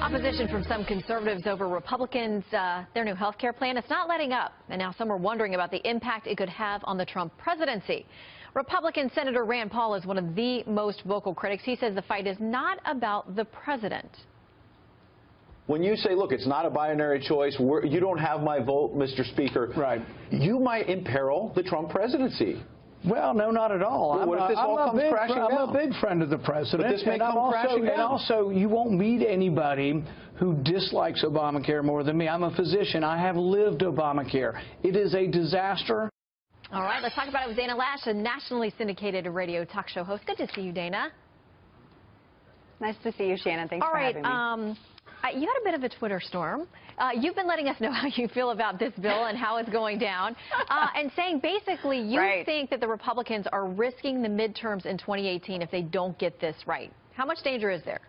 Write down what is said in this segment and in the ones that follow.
Opposition from some conservatives over Republicans, their new health care plan. It's not letting up, and now some are wondering about the impact it could have on the Trump presidency. Republican Senator Rand Paul is one of the most vocal critics. He says the fight is not about the president. When you say, look, it's not a binary choice, you don't have my vote, Mr. Speaker, right, you might imperil the Trump presidency. Well, no, not at all. Well, what if this all comes crashing down? I'm a big friend of the president. But this may come crashing down. And also, you won't meet anybody who dislikes Obamacare more than me. I'm a physician. I have lived Obamacare. It is a disaster. All right, let's talk about it with Dana Loesch, a nationally syndicated radio talk show host. Good to see you, Dana. Nice to see you, Shannon. Thanks for having me. You had a bit of a Twitter storm. You've been letting us know how you feel about this bill and how it's going down, and saying basically you think that the Republicans are risking the midterms in 2018 if they don't get this right. How much danger is there?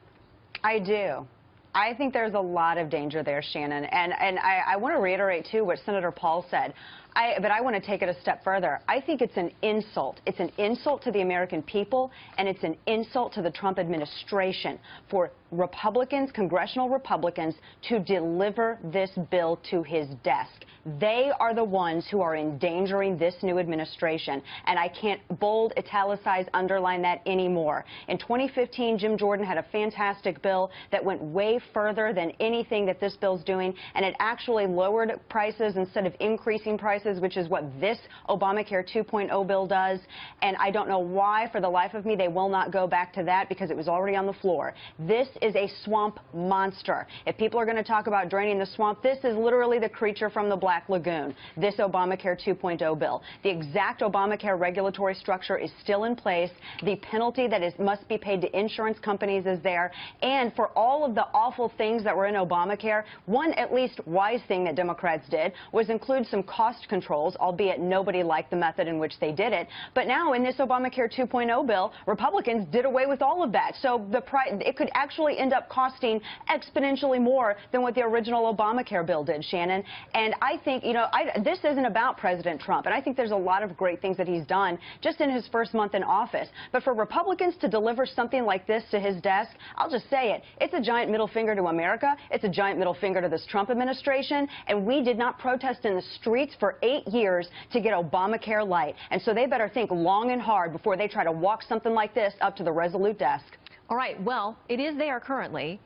I do. I think there's a lot of danger there, Shannon. And I want to reiterate, too, what Senator Paul said. But I want to take it a step further. I think it's an insult. It's an insult to the American people, and it's an insult to the Trump administration for Republicans, congressional Republicans, to deliver this bill to his desk. They are the ones who are endangering this new administration, and I can't bold, italicize, underline that anymore. In 2015, Jim Jordan had a fantastic bill that went way further than anything that this bill's doing, and it actually lowered prices instead of increasing prices, which is what this Obamacare 2.0 bill does. And I don't know why, for the life of me, they will not go back to that because it was already on the floor. This is a swamp monster. If people are going to talk about draining the swamp, this is literally the creature from the Black Lagoon, this Obamacare 2.0 bill. The exact Obamacare regulatory structure is still in place. The penalty that must be paid to insurance companies is there. And for all of the awful things that were in Obamacare, one at least wise thing that Democrats did was include some cost controls, albeit nobody liked the method in which they did it. But now in this Obamacare 2.0 bill, Republicans did away with all of that. So it could actually end up costing exponentially more than what the original Obamacare bill did, Shannon. And I think, you know, this isn't about President Trump, and I think there's a lot of great things that he's done just in his first month in office. But for Republicans to deliver something like this to his desk, I'll just say it, it's a giant middle finger to America. It's a giant middle finger to this Trump administration, and we did not protest in the streets for 8 years to get Obamacare light. And so they better think long and hard before they try to walk something like this up to the Resolute desk. All right, well, it is there currently.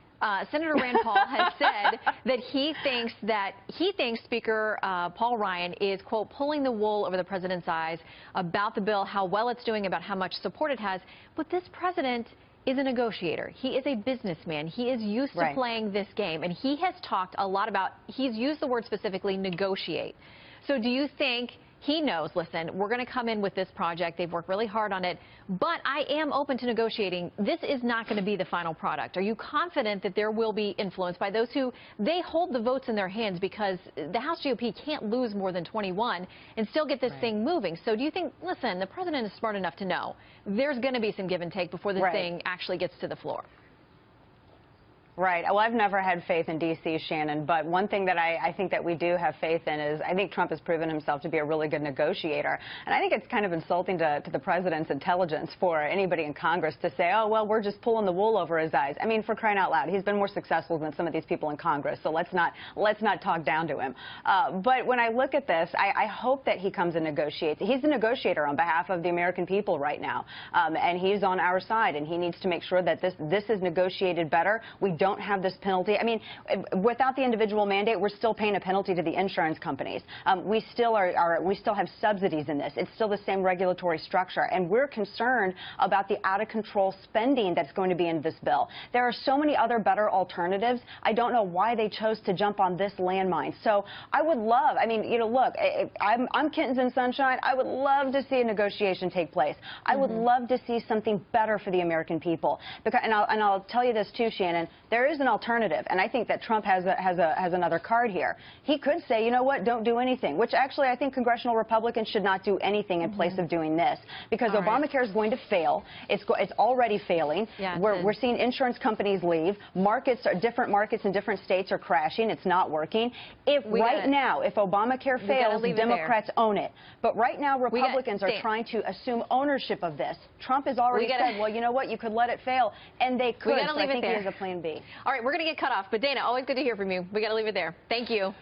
Senator Rand Paul has said that he thinks Speaker Paul Ryan is, quote, pulling the wool over the president's eyes about the bill, how well it's doing, about how much support it has. But this president is a negotiator. He is a businessman. He is used to playing this game, and he has talked a lot about, he's used the word specifically, negotiate. So do you think he knows, listen, we're going to come in with this project. They've worked really hard on it, but I am open to negotiating. This is not going to be the final product. Are you confident that there will be influence by those who, they hold the votes in their hands because the House GOP can't lose more than 21 and still get this thing moving? So do you think, listen, the president is smart enough to know there's going to be some give and take before this thing actually gets to the floor? Right. Well, I've never had faith in D.C., Shannon, but one thing that I think that we do have faith in is I think Trump has proven himself to be a really good negotiator. And I think it's kind of insulting to the president's intelligence for anybody in Congress to say, oh, well, we're just pulling the wool over his eyes. I mean, for crying out loud, he's been more successful than some of these people in Congress, so let's not talk down to him. But when I look at this, I hope that he comes and negotiates. He's a negotiator on behalf of the American people right now, and he's on our side, and he needs to make sure that this is negotiated better. We don't have this penalty. I mean, without the individual mandate, we're still paying a penalty to the insurance companies. We still have subsidies in this. It's still the same regulatory structure, and we're concerned about the out-of-control spending that's going to be in this bill. There are so many other better alternatives. I don't know why they chose to jump on this landmine. So I would love, I mean, you know, look, I'm kittens and sunshine. I would love to see a negotiation take place. I would love to see something better for the American people. Because, and I'll tell you this too, Shannon. There is an alternative, and I think that Trump has another card here. He could say, you know what, don't do anything, which actually I think congressional Republicans should not do anything in place of doing this, because Obamacare is going to fail. It's already failing. Yeah, we're seeing insurance companies leave. Different markets in different states are crashing. It's not working. If Obamacare fails, Democrats own it. But right now, Republicans are trying to assume ownership of this. Trump has already said, well, you know what, you could let it fail, and they could. So I think he has a plan B. All right, we're going to get cut off. But, Dana, always good to hear from you. We got to leave it there. Thank you.